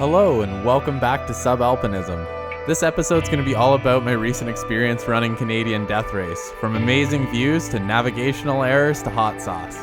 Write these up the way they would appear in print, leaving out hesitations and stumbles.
Hello and welcome back to Subalpinism. This episode's going to be all about my recent experience running Canadian Death Race, from amazing views to navigational errors to hot sauce.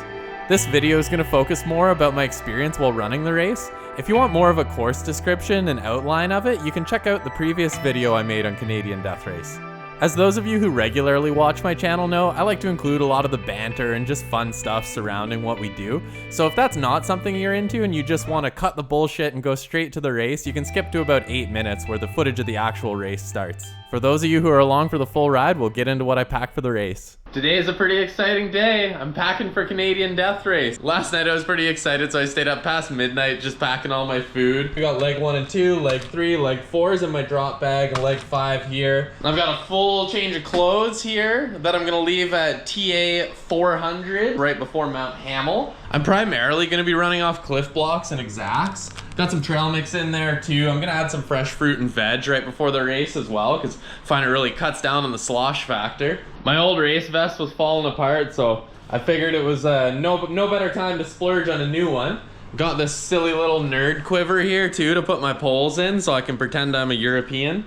This video is going to focus more about my experience while running the race. If you want more of a course description and outline of it, you can check out the previous video I made on Canadian Death Race. As those of you who regularly watch my channel know, I like to include a lot of the banter and just fun stuff surrounding what we do. So if that's not something you're into and you just want to cut the bullshit and go straight to the race, you can skip to about 8 minutes where the footage of the actual race starts. For those of you who are along for the full ride, we'll get into what I packed for the race. Today is a pretty exciting day. I'm packing for Canadian Death Race. Last night I was pretty excited, so I stayed up past midnight just packing all my food. We got leg 1 and 2, leg 3, leg 4's in my drop bag, and leg 5 here. I've got a full change of clothes here that I'm gonna leave at TA 400 right before Mount Hamell. I'm primarily gonna be running off Cliff Blocks and Exacts. Got some trail mix in there too. I'm gonna add some fresh fruit and veg right before the race as well, because I find it really cuts down on the slosh factor. My old race vest was falling apart, so I figured it was no better time to splurge on a new one. Got this silly little nerd quiver here too to put my poles in so I can pretend I'm a European.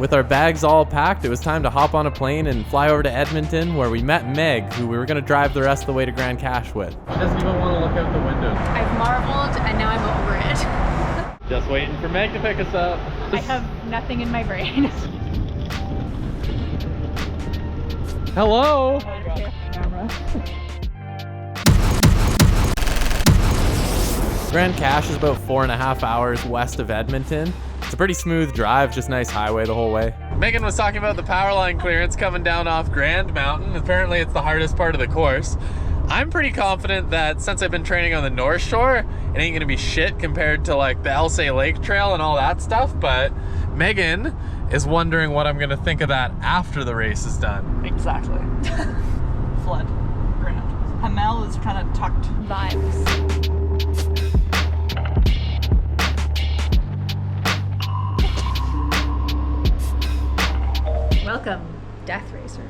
With our bags all packed, it was time to hop on a plane and fly over to Edmonton, where we met Meg, who we were gonna drive the rest of the way to Grande Cache with. She doesn't even want to look out the window. I've marveled and now I'm over it. Just waiting for Meg to pick us up. I have nothing in my brain. Hello! Grande Cache is about 4.5 hours west of Edmonton. It's a pretty smooth drive, just nice highway the whole way. Megan was talking about the power line clearance coming down off Grand Mountain. Apparently it's the hardest part of the course. I'm pretty confident that since I've been training on the North Shore, it ain't gonna be shit compared to like the Alsay Lake Trail and all that stuff, but Megan is wondering what I'm gonna think of that after the race is done. Exactly. Flood. Grand. Hamell is kind of tucked. Vibes. Welcome, Death Racers.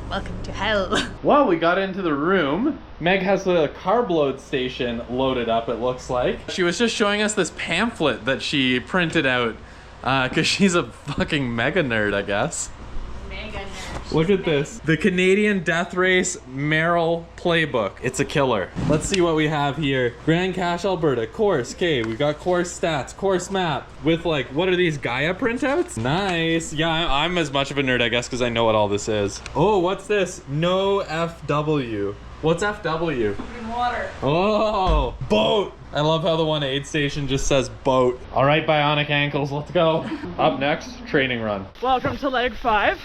Welcome to hell. Well, we got into the room. Meg has the carb load station loaded up, it looks like. She was just showing us this pamphlet that she printed out because she's a fucking mega nerd, I guess. Mega nerd. Look at this. The Canadian Death Race Merrill Playbook. It's a killer. Let's see what we have here. Grande Cache, Alberta. Course. Okay, we got course stats, course map with like, what are these, Gaia printouts? Nice. Yeah, I'm as much of a nerd, I guess, because I know what all this is. Oh, what's this? No FW. What's FW? In water. Oh, boat. I love how the one aid station just says boat. All right, bionic ankles, let's go. Up next, training run. Welcome to leg 5.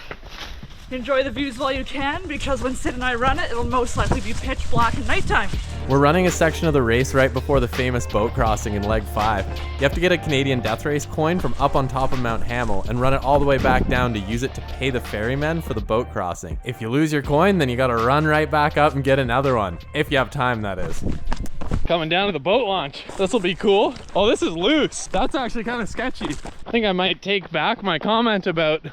Enjoy the views while you can, because when Sid and I run it, it'll most likely be pitch black and nighttime. We're running a section of the race right before the famous boat crossing in leg 5. You have to get a Canadian Death Race coin from up on top of Mount Hamell and run it all the way back down to use it to pay the ferrymen for the boat crossing. If you lose your coin, then you gotta run right back up and get another one. If you have time, that is. Coming down to the boat launch. This will be cool. Oh, this is loose. That's actually kind of sketchy. I think I might take back my comment about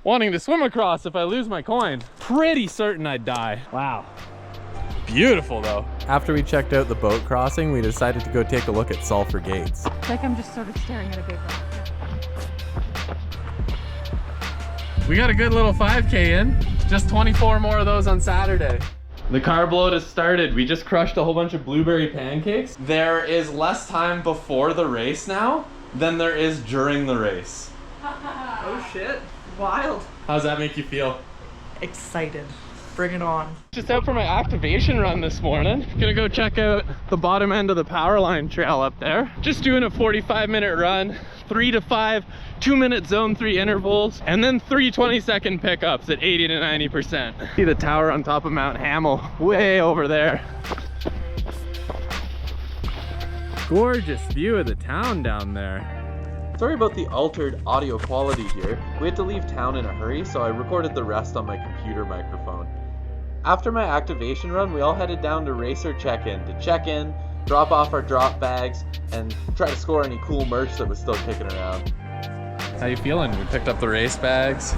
wanting to swim across if I lose my coin. Pretty certain I'd die. Wow. Beautiful though. After we checked out the boat crossing, we decided to go take a look at Sulphur Gates. It's like I'm just sort of staring at a big rock. We got a good little 5K in. Just 24 more of those on Saturday. The carb load has started. We just crushed a whole bunch of blueberry pancakes. There is less time before the race now than there is during the race. Oh shit. Wild. How's that make you feel? Excited. Bring it on. Just out for my activation run this morning. Gonna go check out the bottom end of the power line trail up there. Just doing a 45-minute run, 3 to 5 2-minute zone 3 intervals, and then 3 20-second pickups at 80 to 90%. See the tower on top of Mount Hamell, way over there. Gorgeous view of the town down there. Sorry about the altered audio quality here. We had to leave town in a hurry, so I recorded the rest on my computer microphone. After my activation run, we all headed down to Racer Check-In to check in, drop off our drop bags, and try to score any cool merch that was still kicking around. How you feeling? We picked up the race bags.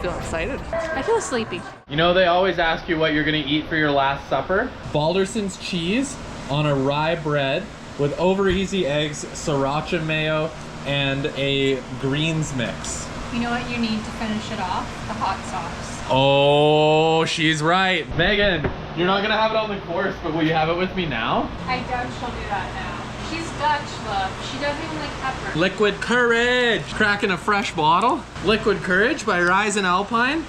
Feel excited. I feel sleepy. You know, they always ask you what you're gonna eat for your last supper. Balderson's cheese on a rye bread with over easy eggs, sriracha mayo, and a greens mix. You know what you need to finish it off? The hot sauce. Oh, she's right. Megan, you're not gonna have it on the course, but will you have it with me now? I doubt she'll do that now. She's Dutch, love. She doesn't even like pepper. Liquid Courage. Cracking a fresh bottle. Liquid Courage by Rise and Alpine.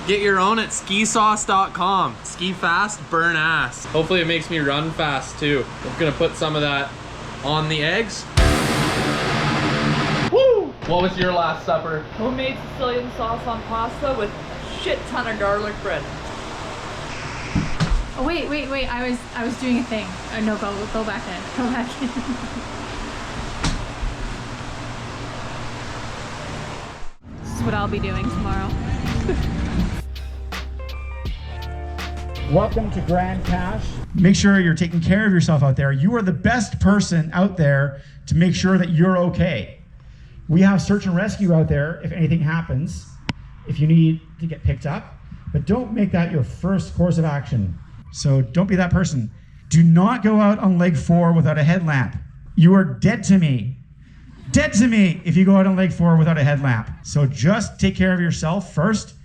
Get your own at skisauce.com. Ski fast, burn ass. Hopefully it makes me run fast too. I'm gonna put some of that on the eggs. Woo! What was your last supper? Homemade Sicilian sauce on pasta with a shit ton of garlic bread. Oh wait. I was doing a thing. No, go back in. Go back in. This is what I'll be doing tomorrow. Welcome to Grande Cache. Make sure you're taking care of yourself out there. You are the best person out there to make sure that you're okay. We have search and rescue out there if anything happens, if you need to get picked up, but don't make that your first course of action. So don't be that person. Do not go out on leg 4 without a headlamp. You are dead to me. Dead to me if you go out on leg 4 without a headlamp. So just take care of yourself first,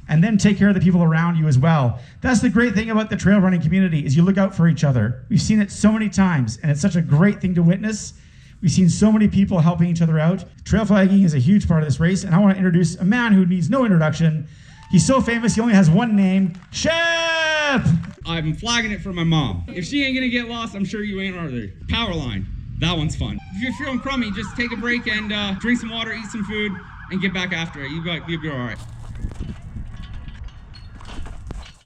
and then take care of the people around you as well. That's the great thing about the trail running community, is you look out for each other. We've seen it so many times, and it's such a great thing to witness. We've seen so many people helping each other out. Trail flagging is a huge part of this race, and I want to introduce a man who needs no introduction. He's so famous, he only has one name, Shep! I'm flagging it for my mom. If she ain't gonna get lost, I'm sure you ain't either. Power line, that one's fun. If you're feeling crummy, just take a break and drink some water, eat some food, and get back after it. You'll be all right.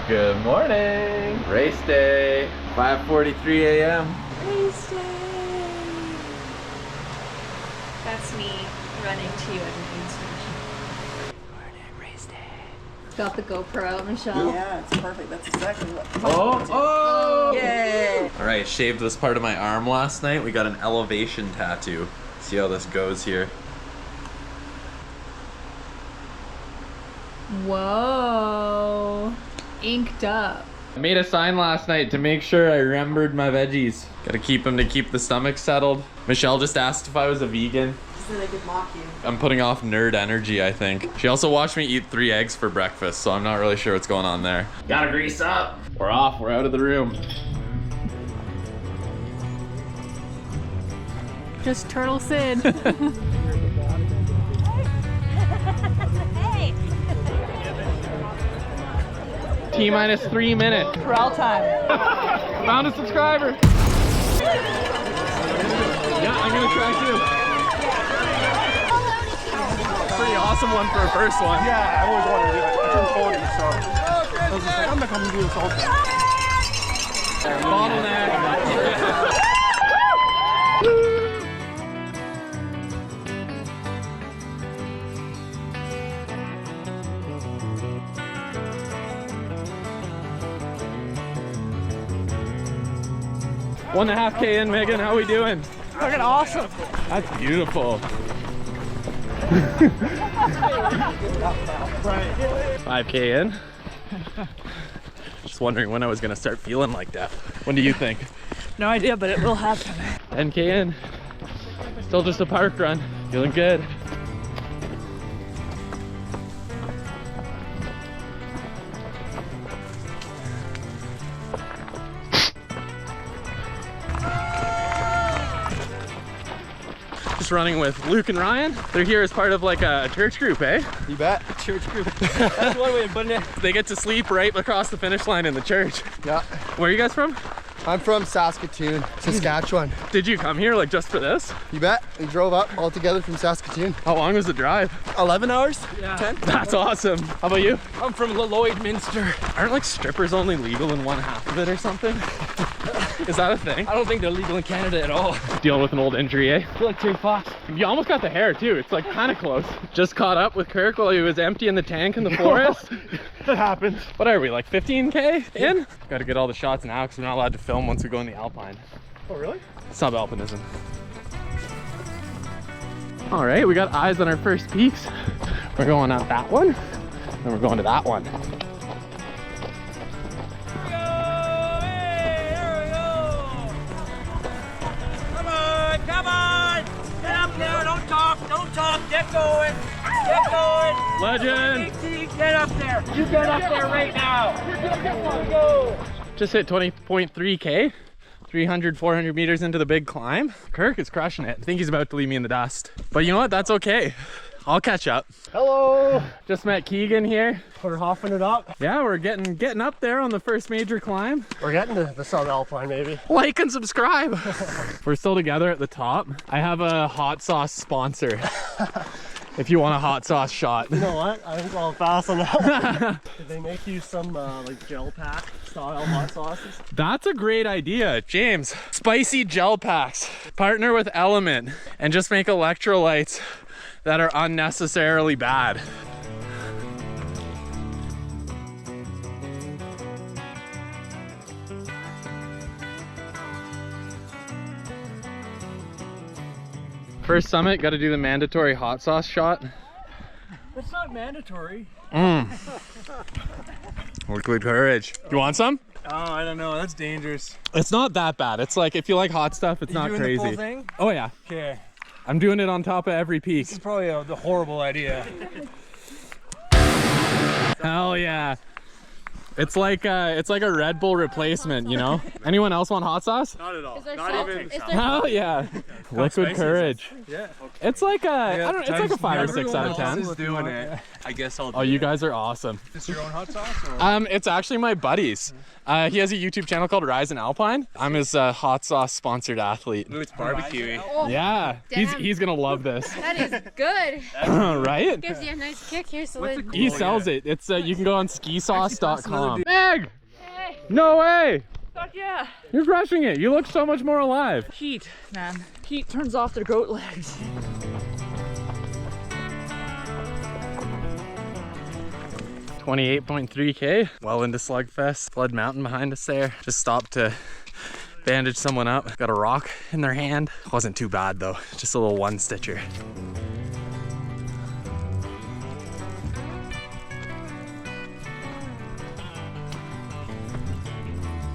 Good morning. Race day. 5:43 a.m. Race day. That's me running to you at the aid station. Morning, race day. Got the GoPro out, Michelle. Yeah, it's perfect. That's exactly what. Oh! Yay! All right, shaved this part of my arm last night. We got an elevation tattoo. See how this goes here. Whoa. Inked up. I made a sign last night to make sure I remembered my veggies. Gotta keep them to keep the stomach settled. Michelle just asked if I was a vegan. So they could mock you. I'm putting off nerd energy, I think. She also watched me eat 3 eggs for breakfast, so I'm not really sure what's going on there. Gotta grease up. We're off, we're out of the room. Just Turtle Sid. T-minus 3 minutes. Corral time. Found a subscriber. Yeah, I'm gonna try too. Pretty awesome one for a first one. Yeah, I always wanted to do it. I turned 40, so I was just like, I'm not coming to do this all the time. Bottleneck. One and a half K in, Megan. How we doing? Fucking awesome. That's beautiful. 5K in. Just wondering when I was gonna start feeling like that. When do you think? No idea, but it will happen. 10K in. Still just a park run. Feeling good. Just running with Luke and Ryan. They're here as part of like a church group, eh? You bet. Church group. That's one way of putting it. They get to sleep right across the finish line in the church. Yeah. Where are you guys from? I'm from Saskatoon, Saskatchewan. Did you come here like just for this? You bet. We drove up all together from Saskatoon. How long was the drive? 11 hours? Yeah. 10? That's awesome. How about you? I'm from Lloydminster. Aren't like strippers only legal in 1/2 of it or something? Is that a thing? I don't think they're legal in Canada at all. Dealing with an old injury, eh? I feel like 2 bucks. You almost got the hair too. It's like kind of close. Just caught up with Kirk while he was emptying the tank in the forest. That happens. What are we, like 15K in? Got to get all the shots now because we're not allowed to film once we go in the Alpine. Oh, really? Subalpinism. All right, we got eyes on our first peaks. We're going up that one, and we're going to that one. Come on! Get up there! Don't top, get going. Get going. Legend. Get up there. You get up there right now. Go. Just hit 20.3K. 300, 400 meters into the big climb. Kirk is crushing it. I think he's about to leave me in the dust. But you know what? That's okay. I'll catch up. Hello. Just met Keegan here. We're hopping it up. Yeah, we're getting up there on the first major climb. We're getting to the South Alpine, maybe. Like and subscribe. We're still together at the top. I have a hot sauce sponsor. If you want a hot sauce shot. You know what? I think I'll pass on that one. Did they make you some like gel pack style hot sauces? That's a great idea, James. Spicy gel packs. Partner with Element and just make electrolytes that are unnecessarily bad. First summit, got to do the mandatory hot sauce shot. It's not mandatory. Liquid courage. You want some? Oh, I don't know. That's dangerous. It's not that bad. It's like, if you like hot stuff, it's not crazy. The full thing? Oh yeah. Okay. I'm doing it on top of every peak. This is probably a horrible idea. Hell yeah. It's like a Red Bull replacement, you know? Anyone else want hot sauce? Not at all. Is there Not salt? even. Is there Hell yeah. Liquid courage. Yeah. It's like a, I don't know, it's like a 5 or 6 out of 10. Is doing it. I guess I'll do Oh, you guys are awesome. Is this your own hot sauce? Or? It's actually my buddy's. He has a YouTube channel called Rise and Alpine. I'm his hot sauce sponsored athlete. Ooh, it's barbecue. Oh, Yeah, damn. he's gonna love this. That is good. Right? Gives you a nice kick here, so then. He sells it. It's you can go on skisauce.com. dude. Meg! Hey, No way! fuck yeah. You're crushing it. You look so much more alive. Heat, man. Heat turns off their goat legs. $28.3K, well into Slugfest. Flood Mountain behind us there. Just stopped to bandage someone up. Got a rock in their hand. Wasn't too bad though, just a little one stitcher.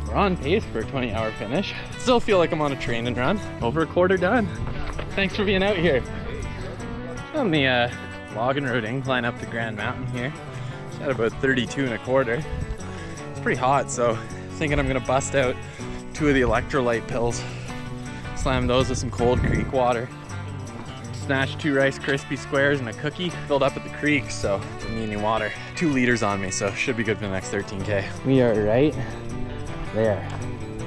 We're on pace for a 20-hour finish. Still feel like I'm on a training run. Over a quarter done. Thanks for being out here. On the logging road incline up the Grand Mountain here. It's at about 32 and a quarter. It's pretty hot, so I'm thinking I'm gonna bust out 2 of the electrolyte pills. Slam those with some Cold Creek water. Snatched 2 Rice Krispie squares and a cookie. Filled up at the creek, so didn't need any water. 2 liters on me, so should be good for the next 13K. We are right there,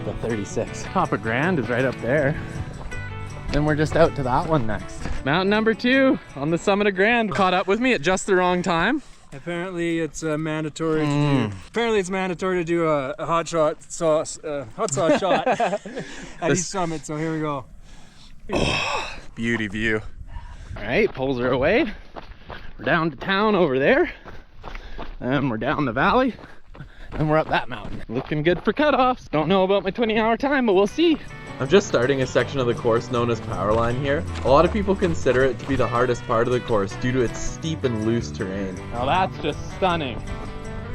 the 36. Top of Grand is right up there. Then we're just out to that one next. Mountain number 2 on the summit of Grand. Caught up with me at just the wrong time. Apparently, it's mandatory to do. Apparently, it's mandatory to do a hot sauce shot at each summit. So here we go. Oh, beauty view. All right, poles are away. We're down to town over there, and we're down the valley, and we're up that mountain. Looking good for cutoffs. Don't know about my 20-hour time, but we'll see. I'm just starting a section of the course known as Powerline here. A lot of people consider it to be the hardest part of the course due to its steep and loose terrain. Now that's just stunning.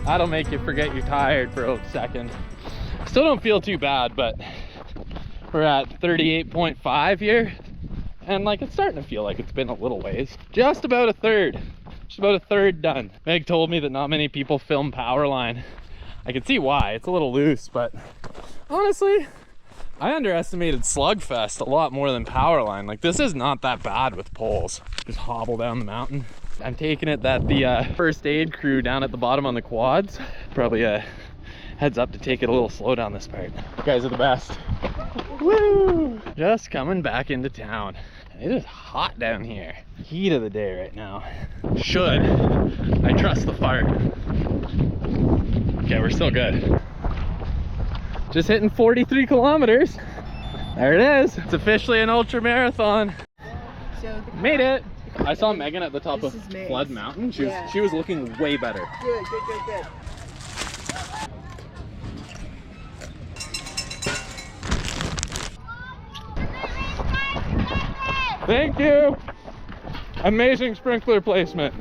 That'll make you forget you're tired for a second. Still don't feel too bad, but we're at 38.5 here. And like, it's starting to feel like it's been a little ways. Just about a third done. Meg told me that not many people film Powerline. I can see why, it's a little loose, but honestly, I underestimated Slugfest a lot more than Powerline. Like, this is not that bad with poles. Just hobble down the mountain. I'm taking it that the first aid crew down at the bottom on the quads probably heads up to take it a little slow down this part. You guys are the best. Woo! Just coming back into town. It is hot down here. Heat of the day right now. Should I trust the fire? Okay, we're still good. Just hitting 43 kilometers. There it is. It's officially an ultra marathon. Made it. I saw Megan at the top of Flood Mountain. She was looking way better. Good. Thank you. Amazing sprinkler placement.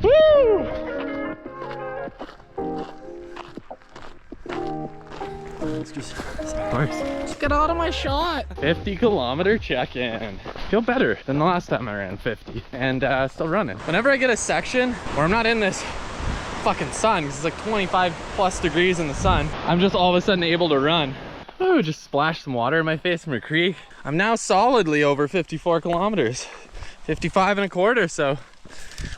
Woo! Excuse. Of course. Just get out of my shot. 50-kilometer check-in. Feel better than the last time I ran 50. And still running. Whenever I get a section where I'm not in this fucking sun, because it's like 25 plus degrees in the sun, I'm just all of a sudden able to run. Ooh, just splashed some water in my face from a creek. I'm now solidly over 54 kilometers. 55 and a quarter, so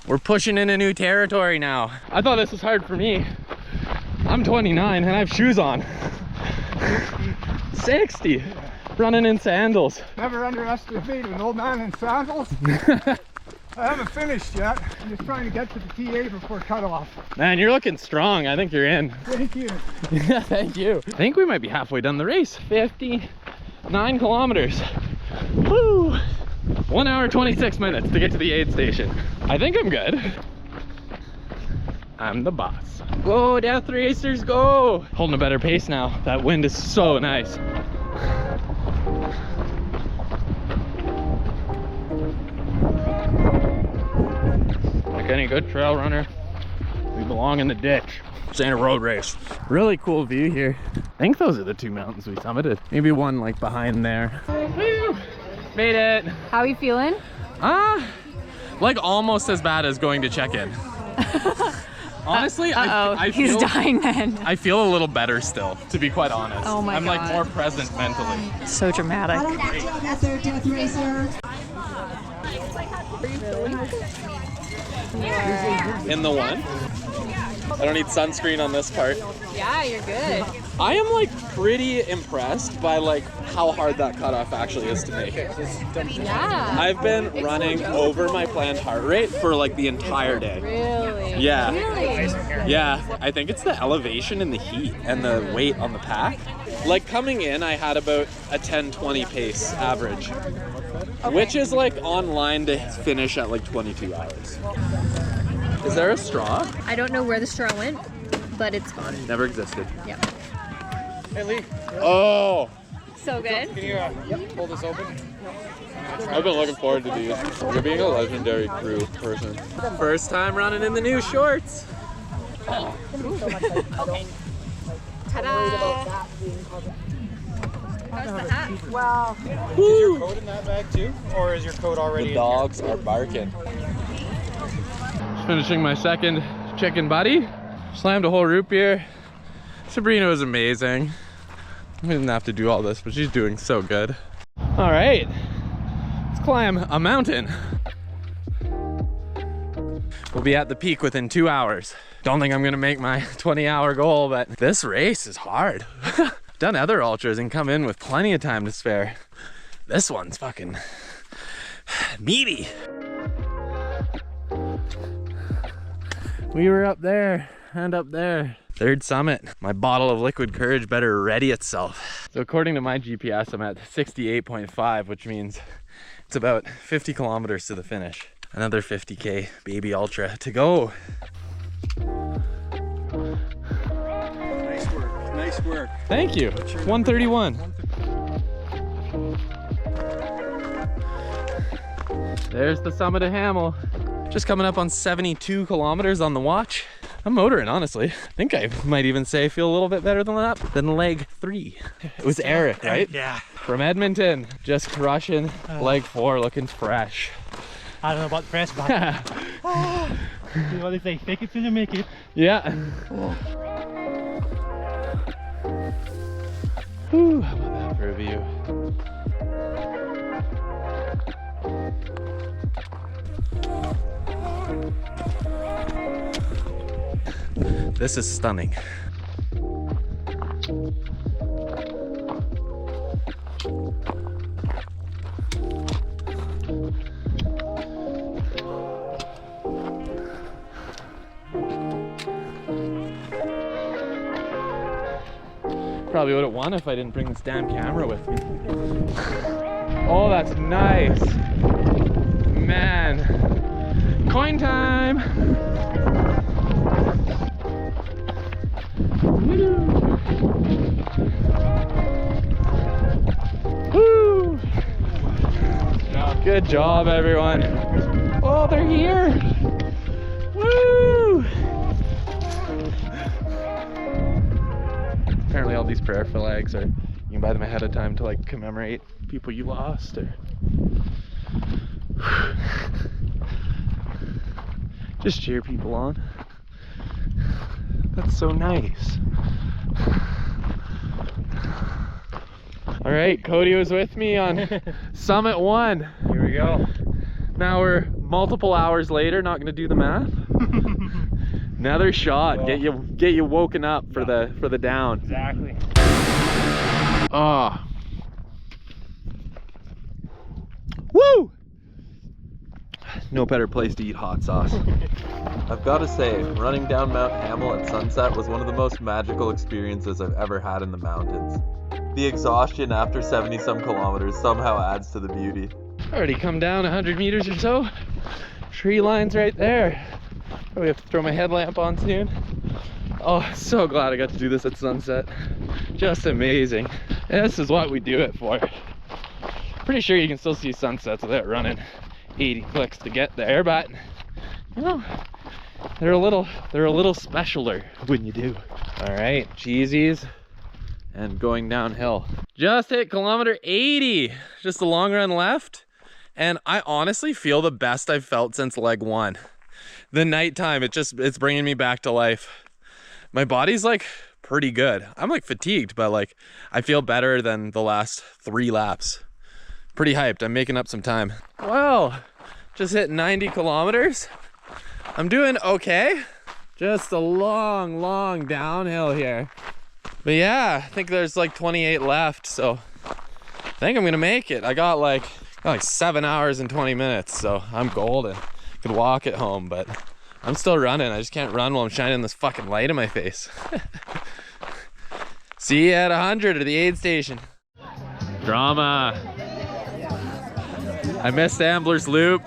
we're pushing into new territory now. I thought this was hard for me. I'm 29 and I have shoes on. 60. Running in sandals. Never underestimate an old man in sandals. I haven't finished yet. I'm just trying to get to the TA before cutoff. Man, you're looking strong. I think you're in. Thank you. Yeah, thank you. I think we might be halfway done the race. 59 kilometers. Woo! 1 hour, 26 minutes to get to the aid station. I think I'm good. I'm the boss. Go, Death Racers, go! Holding a better pace now. That wind is so nice. Like any good trail runner, we belong in the ditch. This ain't a road race. Really cool view here. I think those are the 2 mountains we summited. Maybe one like behind there. Woo! Made it. How are you feeling? Like almost as bad as going to check-in. Honestly, I feel, he's dying then. I feel a little better still, to be quite honest. Oh my I'm God. like more present mentally. So dramatic. Death Racer. In the one. I don't need sunscreen on this part. Yeah, you're good. I am like pretty impressed by like how hard that cutoff actually is to make. Yeah. I've been running over my planned heart rate for like the entire day. Really? Yeah. Really? Yeah, I think it's the elevation and the heat and the weight on the pack. Like coming in, I had about a 10-20 pace average, which is like on line to finish at like 22 hours. Is there a straw? I don't know where the straw went, but it's gone. Never existed. Yep. Hey Lee, Oh, So good. can you pull this open? I've been looking forward to these. You're being a legendary crew person. First time running in the new shorts. Ta-da! How's the hat? Wow. Is your coat in that bag too? Or is your coat already The dogs are barking. Finishing my second chicken buddy. Slammed a whole root beer. Sabrina was amazing. We didn't have to do all this, but she's doing so good. All right, let's climb a mountain. We'll be at the peak within 2 hours. Don't think I'm gonna make my 20-hour goal, but this race is hard. Done other ultras and come in with plenty of time to spare. This one's fucking meaty. We were up there and up there. Third summit. My bottle of liquid courage better ready itself. So according to my GPS, I'm at 68.5, which means it's about 50 kilometers to the finish. Another 50K baby ultra to go. Nice work. Nice work. Thank you. 131. There's the summit of Hamell. Just coming up on 72 kilometers on the watch. I'm motoring, honestly. I think I might even say I feel a little bit better than that, than leg 3. It was Eric, right? Yeah. From Edmonton. Just crushing leg 4, looking fresh. I don't know about the press, but you know what they say, fake it till you make it. Yeah. Whew, how about that for a view? This is stunning. Probably would have won if I didn't bring this damn camera with me. Oh, that's nice. Man. Coin time. Woo! Good job, everyone. Oh, they're here. Woo! apparently all these prayer flags are, you can buy them ahead of time to like commemorate people you lost or just cheer people on. That's so nice. All right, Cody was with me on Summit 1. Here we go. Now we're multiple hours later, not gonna do the math. Another shot, well, get you woken up for the down. Exactly. Oh. Woo! No better place to eat hot sauce. I've got to say, running down Mount Hamell at sunset was one of the most magical experiences I've ever had in the mountains. The exhaustion after 70-some kilometers somehow adds to the beauty. Already come down 100 meters or so. Tree lines right there. Probably have to throw my headlamp on soon. Oh, so glad I got to do this at sunset. Just amazing. And this is what we do it for. Pretty sure you can still see sunsets without running 80 clicks to get there, but you know, they're a little specialer when you do. All right, cheesies and going downhill. Just hit kilometer 80, just a long run left. And I honestly feel the best I've felt since leg 1. The nighttime, it's bringing me back to life. My body's like pretty good. I'm like fatigued, but like I feel better than the last 3 laps. Pretty hyped. I'm making up some time. Well, just hit 90 kilometers. I'm doing okay. Just a long downhill here. But yeah, I think there's like 28 left, so I think I'm gonna make it. I got like 7 hours and 20 minutes, so I'm golden. Could walk it home, but I'm still running. I just can't run while I'm shining this fucking light in my face. See you at 100 at the aid station. Drama. I missed Ambler's Loop.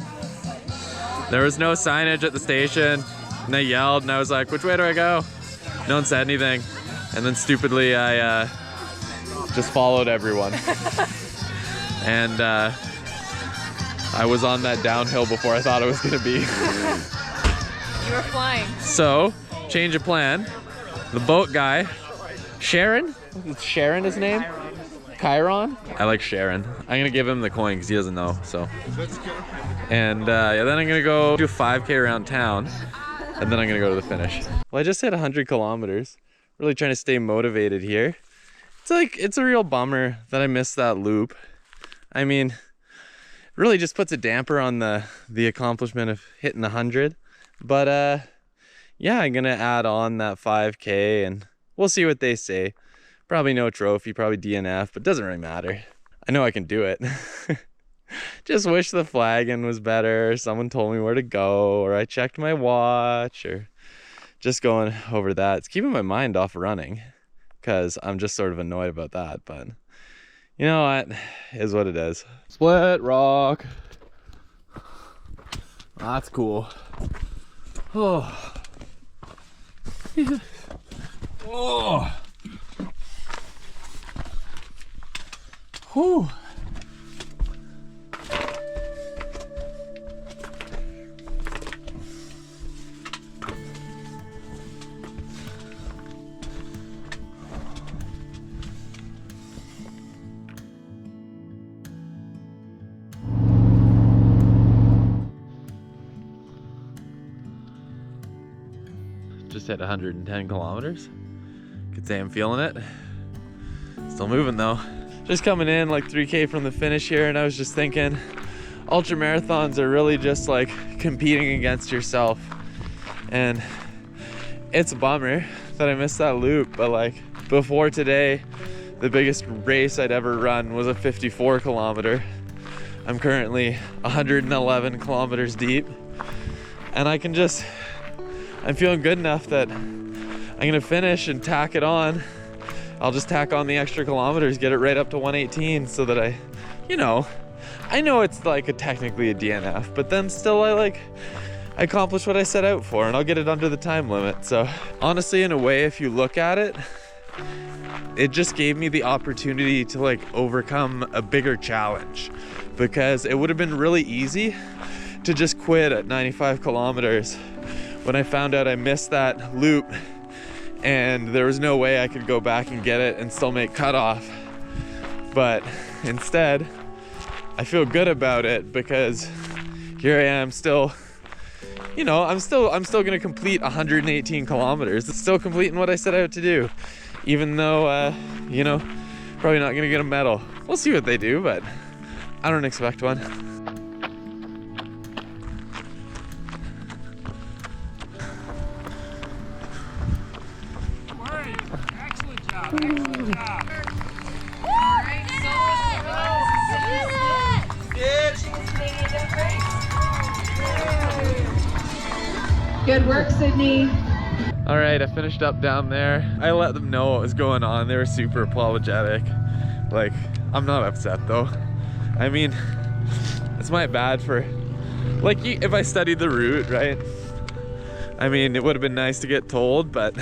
There was no signage at the station, and they yelled, and I was like, which way do I go? No one said anything. And then stupidly, I just followed everyone. And I was on that downhill before I thought it was gonna be. You were flying. So, change of plan. The boat guy, Sharon? Is Sharon his name? Chiron? I like Sharon. I'm gonna give him the coin because he doesn't know, so. And yeah, then I'm gonna go do a 5K around town, and then I'm gonna go to the finish. Well, I just hit 100 kilometers. Really trying to stay motivated here. It's a real bummer that I missed that loop. I mean, it really just puts a damper on the accomplishment of hitting 100. But yeah, I'm gonna add on that 5K and we'll see what they say. Probably no trophy, probably DNF, but doesn't really matter. I know I can do it. Just wish the flagging was better, or someone told me where to go, or I checked my watch, or just going over that. It's keeping my mind off running because I'm just sort of annoyed about that, but you know what, it is what it is. Split rock. That's cool. Oh. Oh. Whew. Just hit 110 kilometers. Could say I'm feeling it. Still moving though. Just coming in like 3K from the finish here, and I was just thinking, ultra marathons are really just like competing against yourself. And it's a bummer that I missed that loop, but like before today, the biggest race I'd ever run was a 54 kilometer. I'm currently 111 kilometers deep, and I'm feeling good enough that I'm gonna finish and tack it on. I'll just tack on the extra kilometers, get it right up to 118 so that I know it's like technically a DNF, but then still I accomplished what I set out for, and I'll get it under the time limit. So honestly, in a way, if you look at it, it just gave me the opportunity to like overcome a bigger challenge, because it would have been really easy to just quit at 95 kilometers when I found out I missed that loop and there was no way I could go back and get it and still make cutoff. But instead, I feel good about it because here I am still, you know, I'm still gonna complete 118 kilometers. It's still completing what I set out to do, even though, you know, probably not gonna get a medal. We'll see what they do, but I don't expect one. Excellent job. Excellent job. Good work, Sydney. All right, I finished up down there. I let them know what was going on. They were super apologetic. Like, I'm not upset though. I mean, it's my bad for, like, if I studied the route, right? I mean, it would have been nice to get told, but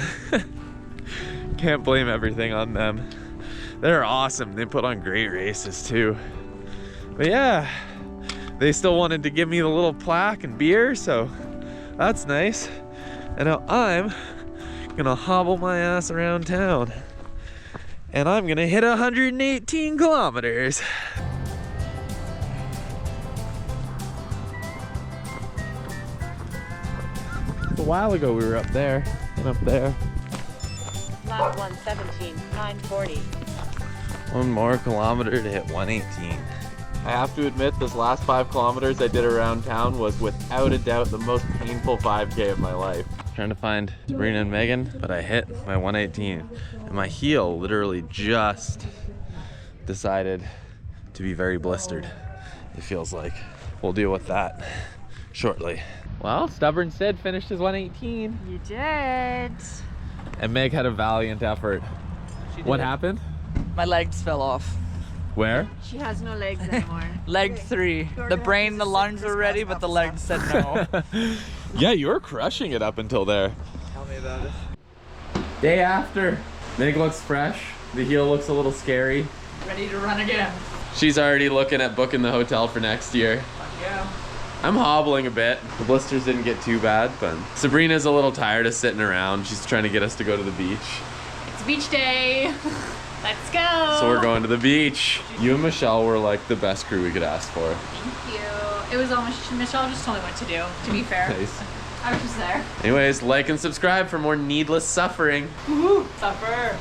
can't blame everything on them. They're awesome. They put on great races too. But yeah, they still wanted to give me the little plaque and beer, so that's nice. And now I'm gonna hobble my ass around town. And I'm gonna hit 118 kilometers. A while ago we were up there and up there. Lap 117, 940. One more kilometer to hit 118. I have to admit, this last 5 kilometers I did around town was without a doubt the most painful 5K of my life. Trying to find Sabrina and Megan, but I hit my 118. And my heel literally just decided to be very blistered, it feels like. We'll deal with that shortly. Well, Stubborn Sid finished his 118. You did. And Meg had a valiant effort. What happened? My legs fell off. Where? She has no legs anymore. Leg 3. The brain, the lungs were ready, but the legs said no. Yeah, you were crushing it up until there. Tell me about it. Day after. Meg looks fresh. The heel looks a little scary. Ready to run again. She's already looking at booking the hotel for next year. Fuck yeah. I'm hobbling a bit. The blisters didn't get too bad, but Sabrina's a little tired of sitting around. She's trying to get us to go to the beach. It's beach day. Let's go. So we're going to the beach. You and Michelle were like the best crew we could ask for. Thank you. It was almost, Michelle just told me what to do, to be fair. Nice. I was just there. Anyways, like and subscribe for more needless suffering. Woohoo! Suffer.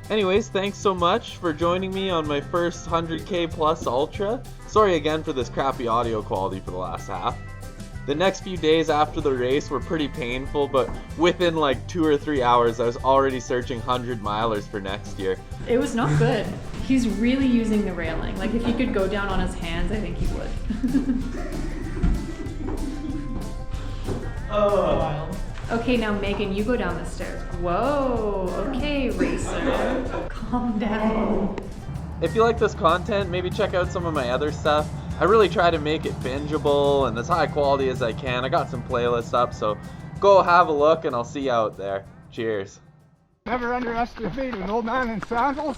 Anyways, thanks so much for joining me on my first 100K plus ultra. Sorry again for this crappy audio quality for the last half. The next few days after the race were pretty painful, but within like 2 or 3 hours, I was already searching 100 milers for next year. It was not good. He's really using the railing. Like, if he could go down on his hands, I think he would. Oh. Okay, now Megan, you go down the stairs. Whoa, okay, racer. Calm down. If you like this content, maybe check out some of my other stuff. I really try to make it bingeable and as high quality as I can. I got some playlists up, so go have a look and I'll see you out there. Cheers. Never underestimate an old man in sandals.